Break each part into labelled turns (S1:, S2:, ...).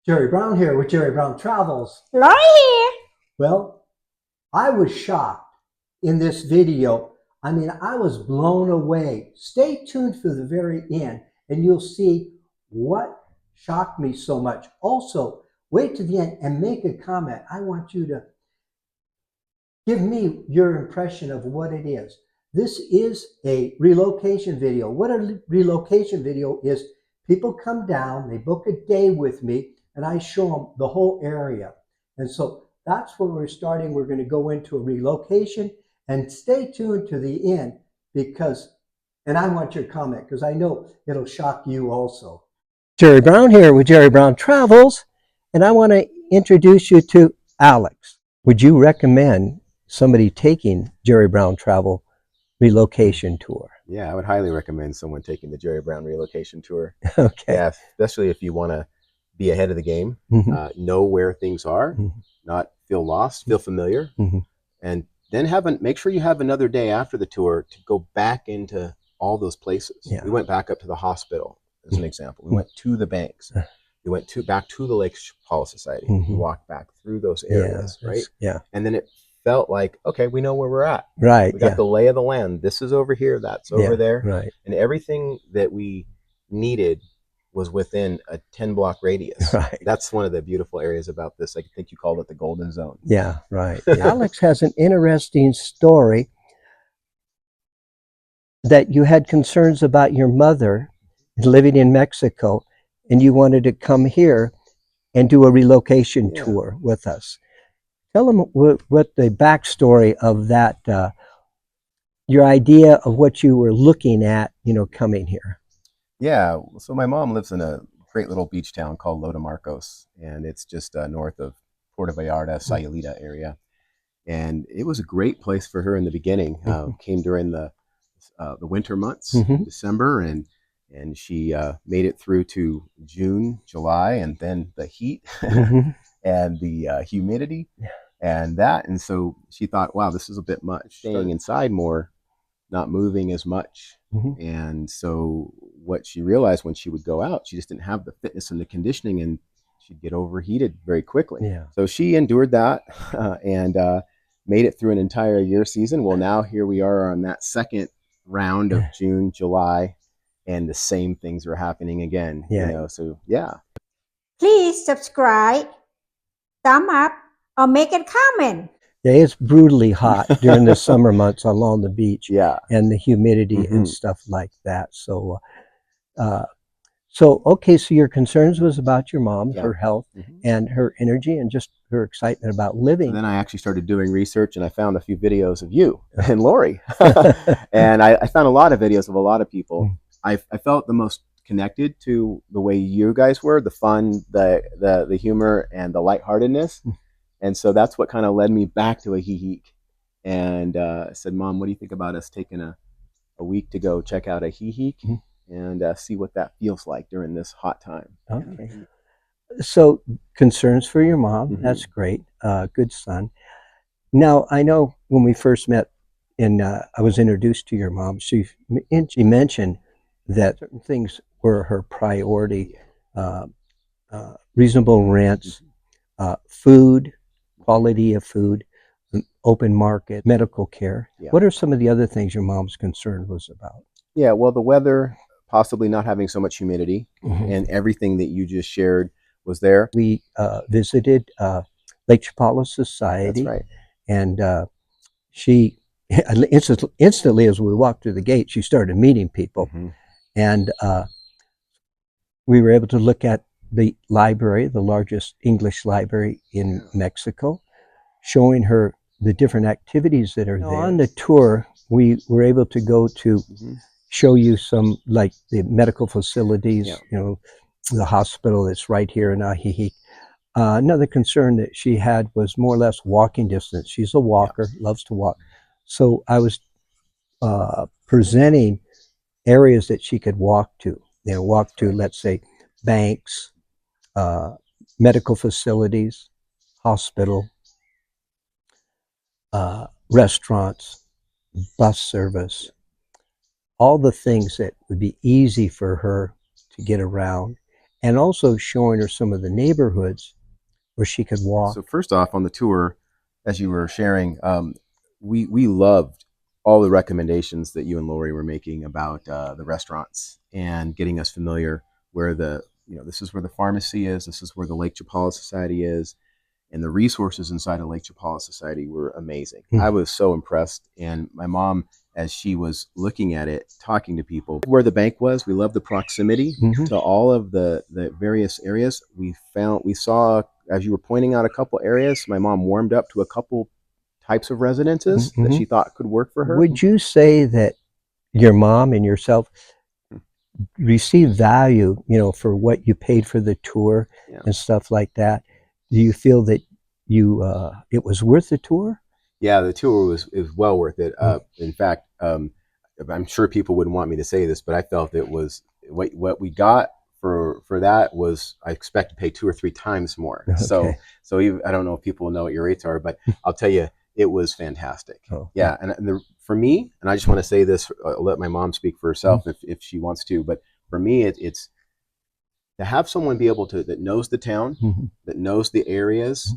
S1: Jerry Brown here with Jerry Brown Travels.
S2: Lori here.
S1: Well, I was shocked in this video. I mean, I was blown away. Stay tuned for the very end and you'll see what shocked me so much. Also, wait to the end and make a comment. I want you to give me your impression of what it is. This is a relocation video. What a relocation video is, people come down, they book a day with me, and I show them the whole area. And so that's where we're starting. We're going to go into a relocation, and stay tuned to the end and I want your comment because I know it'll shock you also. Jerry Brown here with Jerry Brown Travels, and I want to introduce you to Alex. Would you recommend somebody taking Jerry Brown Travel relocation tour?
S3: Yeah, I would highly recommend someone taking the Jerry Brown relocation tour.
S1: Okay.
S3: Yeah, especially if you want to be ahead of the game, know where things are, not feel lost, feel familiar, and then make sure you have another day after the tour to go back into all those places. Yeah. We went back up to the hospital as an example. We went to the banks. We went back to the Lake Chapala Society. We walked back through those areas, right? Yeah. And then it felt like, okay, we know where we're at. Right. We got the lay of the land. This is over here. That's over there. Right. And everything that we needed was within a 10-block radius. Right. That's one of the beautiful areas about this. I think you called it the Golden Zone. Yeah, right.
S1: Alex has an interesting story that you had concerns about your mother living in Mexico, and you wanted to come here and do a relocation tour with us. Tell them what the backstory of that, your idea of what you were looking at, coming here.
S3: Yeah, so my mom lives in a great little beach town called Los Marcos, and it's just north of Puerto Vallarta, Sayulita area. And it was a great place for her in the beginning. Came during the winter months, December, and she made it through to June, July, and then the heat and the humidity. And so she thought, wow, this is a bit much. Staying inside more, not moving as much. And so what she realized when she would go out, she just didn't have the fitness and the conditioning, and she'd get overheated very quickly. Yeah. So she endured that and made it through an entire year season. Well, now here we are on that second round of June, July, and the same things are happening again. Yeah. So yeah.
S2: Please subscribe, thumb up, or make a comment.
S1: Yeah, it's brutally hot during the summer months along the beach. Yeah, and the humidity and stuff like that. So, okay. So your concerns was about your mom, her health, and her energy, and just her excitement about living.
S3: And then I actually started doing research, and I found a few videos of you and Lori, and I found a lot of videos of a lot of people. I felt the most connected to the way you guys were, the fun, the humor, and the lightheartedness. And so that's what kind of led me back to Ajijic. And I said, Mom, what do you think about us taking a week to go check out Ajijic and see what that feels like during this hot time?
S1: Okay. So concerns for your mom, that's great. Good son. Now, I know when we first met and I was introduced to your mom, she mentioned that certain things were her priority, reasonable rents, food, quality of food, open market, medical care. Yeah. What are some of the other things your mom's concern was about?
S3: Yeah, well, the weather, possibly not having so much humidity, and everything that you just shared was there.
S1: We visited Lake Chapala Society. That's right. And she instantly, as we walked through the gate, she started meeting people. And we were able to look at the library, the largest English library in Mexico, showing her the different activities that are there. On the tour, we were able to go to show you some, like the medical facilities, the hospital that's right here in Ajijic. Another concern that she had was more or less walking distance. She's a walker, loves to walk. So I was presenting areas that she could walk to. Walk to, let's say, banks, medical facilities, hospital, restaurants, bus service, all the things that would be easy for her to get around and also showing her some of the neighborhoods where she could walk.
S3: So first off, on the tour, as you were sharing, we loved all the recommendations that you and Lori were making about the restaurants and getting us familiar where this is where the pharmacy is, this is where the Lake Chapala Society is, and the resources inside of Lake Chapala Society were amazing. I was so impressed, and my mom, as she was looking at it, talking to people, where the bank was, we loved the proximity to all of the various areas. We saw, as you were pointing out a couple areas, my mom warmed up to a couple types of residences that she thought could work for her.
S1: Would you say that your mom and yourself received value, for what you paid for the tour and stuff like that? Do you feel that it was worth the tour?
S3: Yeah, the tour was well worth it. In fact, I'm sure people wouldn't want me to say this, but I felt it was what we got for that was, I expect to pay 2 or 3 times more.
S1: Okay.
S3: So even, I don't know if people know what your rates are, but I'll tell you, it was fantastic. Yeah, and for me, and I just want to say this, I'll let my mom speak for herself if she wants to, but for me, it's to have someone be able to, that knows the town, that knows the areas.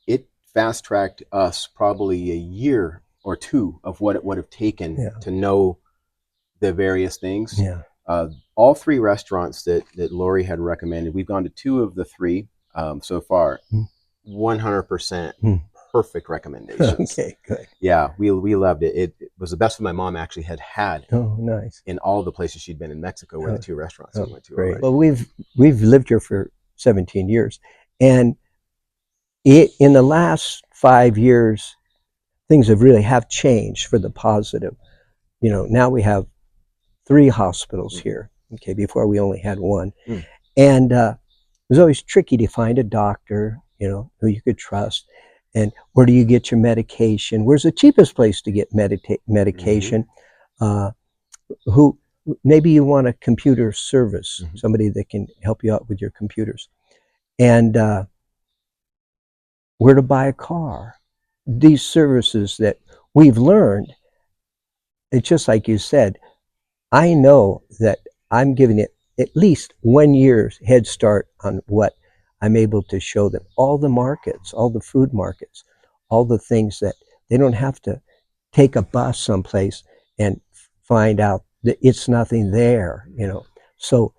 S3: It fast tracked us probably a year or 2 of what it would have taken to know the various things. All 3 restaurants that Lori had recommended, we've gone to 2 of the 3 so far. 100% perfect recommendations.
S1: Okay, good.
S3: Yeah, we loved it. It was the best my mom actually had.
S1: Oh, nice.
S3: In all the places she'd been in Mexico, were the 2 restaurants we went to.
S1: Great. Well, we've lived here for 17 years, and in the last 5 years, things have changed for the positive. Now we have 3 hospitals here. Okay, before we only had 1, and it was always tricky to find a doctor, who you could trust, and where do you get your medication? Where's the cheapest place to get medication? Who maybe you want a computer service, somebody that can help you out with your computers, and where to buy a car. These services that we've learned, it's just like you said, I know that I'm giving it at least 1 year's head start on what I'm able to show them. All the markets, all the food markets, all the things that they don't have to take a bus someplace and find out that it's nothing there, So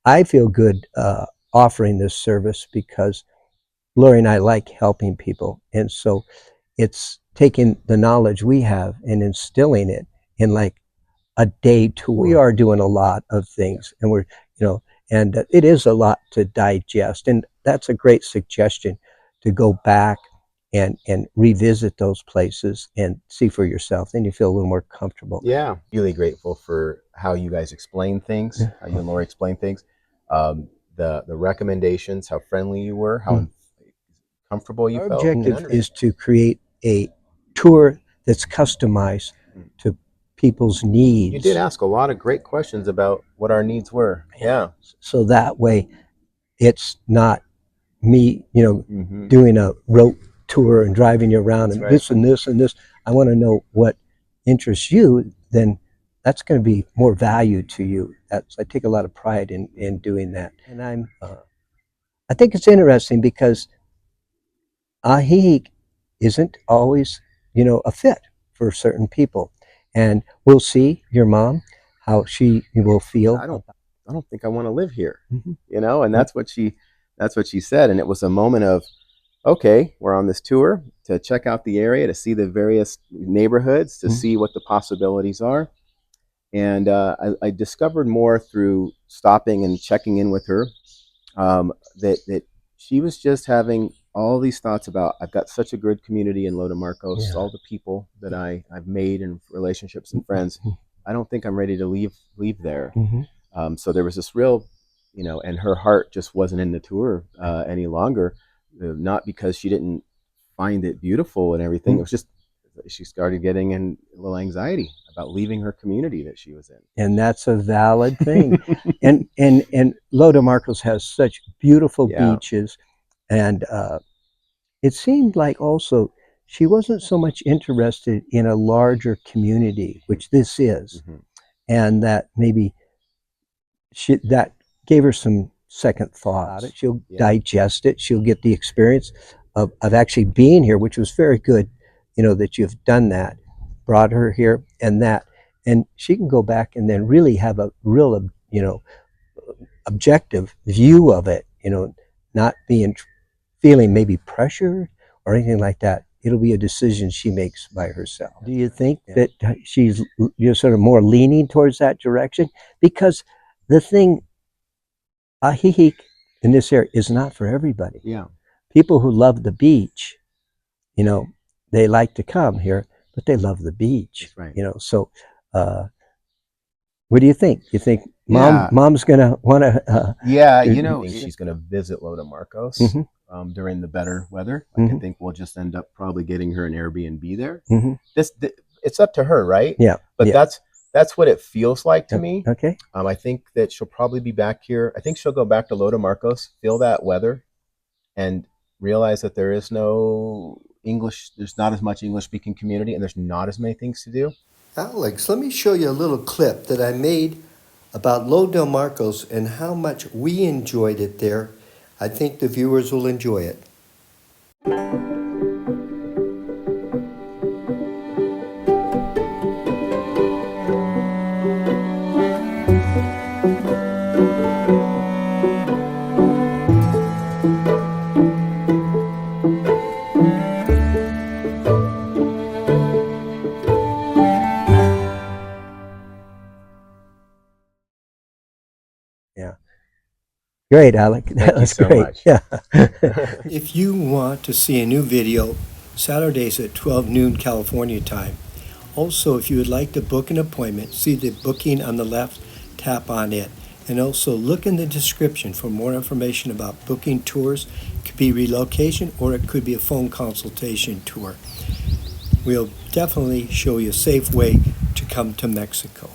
S1: I feel good offering this service because Lori and I like helping people. And so it's taking the knowledge we have and instilling it in like a day tour. We are doing a lot of things, and we're, and it is a lot to digest. And that's a great suggestion, to go back and revisit those places and see for yourself. Then you feel a little more comfortable.
S3: Yeah, really grateful for how you guys explain things, how you and Lori explain things, the recommendations, how friendly you were, how comfortable you felt.
S1: Our objective is to create a tour that's customized to people's needs.
S3: You did ask a lot of great questions about what our needs were. Yeah.
S1: So that way, it's not me, doing a rote tour and driving you around and this and this and this. I want to know what interests you. Then that's going to be more value to you. I take a lot of pride in doing that. And I think it's interesting because Ajijic isn't always, a fit for certain people. And we'll see your mom, how she will feel.
S3: I don't think I want to live here, and that's what she said. And it was a moment of, okay, we're on this tour to check out the area, to see the various neighborhoods, to see what the possibilities are. And I discovered more through stopping and checking in with her, that she was just having all these thoughts about, I've got such a good community in Loda Marcos, all the people that I've made in relationships and friends. I don't think I'm ready to leave there. So there was this real, and her heart just wasn't in the tour any longer, not because she didn't find it beautiful and everything. It was just, she started getting a little anxiety about leaving her community that she was in.
S1: And that's a valid thing. and Loda Marcos has such beautiful beaches. And it seemed like also she wasn't so much interested in a larger community, which this is, and that maybe that gave her some second thoughts. She'll digest it. She'll get the experience of actually being here, which was very good, that you've done that, brought her here and that. And she can go back and then really have a real, objective view of it, not feeling maybe pressured or anything like that. It'll be a decision she makes by herself. Do you think that she's sort of more leaning towards that direction? Because the thing, Ajijic in this area is not for everybody.
S3: Yeah.
S1: People who love the beach, they like to come here, but they love the beach.
S3: That's right.
S1: So what do you think? You think mom's gonna want to?
S3: Yeah, I think she's gonna visit Loda Marcos during the better weather. I think we'll just end up probably getting her an Airbnb there. It's up to her, right?
S1: Yeah.
S3: But that's what it feels like to me.
S1: Okay.
S3: I think that she'll probably be back here. I think she'll go back to Loda Marcos, feel that weather, and realize that there is no English. There's not as much English speaking community, and there's not as many things to do.
S4: Alex, let me show you a little clip that I made about Loda Marcos and how much we enjoyed it there. I think the viewers will enjoy it.
S1: Great, Alec. That was
S3: so
S1: great.
S3: much.
S1: Yeah.
S4: If you want to see a new video, Saturdays at 12 noon California time. Also, if you would like to book an appointment, see the booking on the left, tap on it. And also look in the description for more information about booking tours. It could be relocation or it could be a phone consultation tour. We'll definitely show you a safe way to come to Mexico.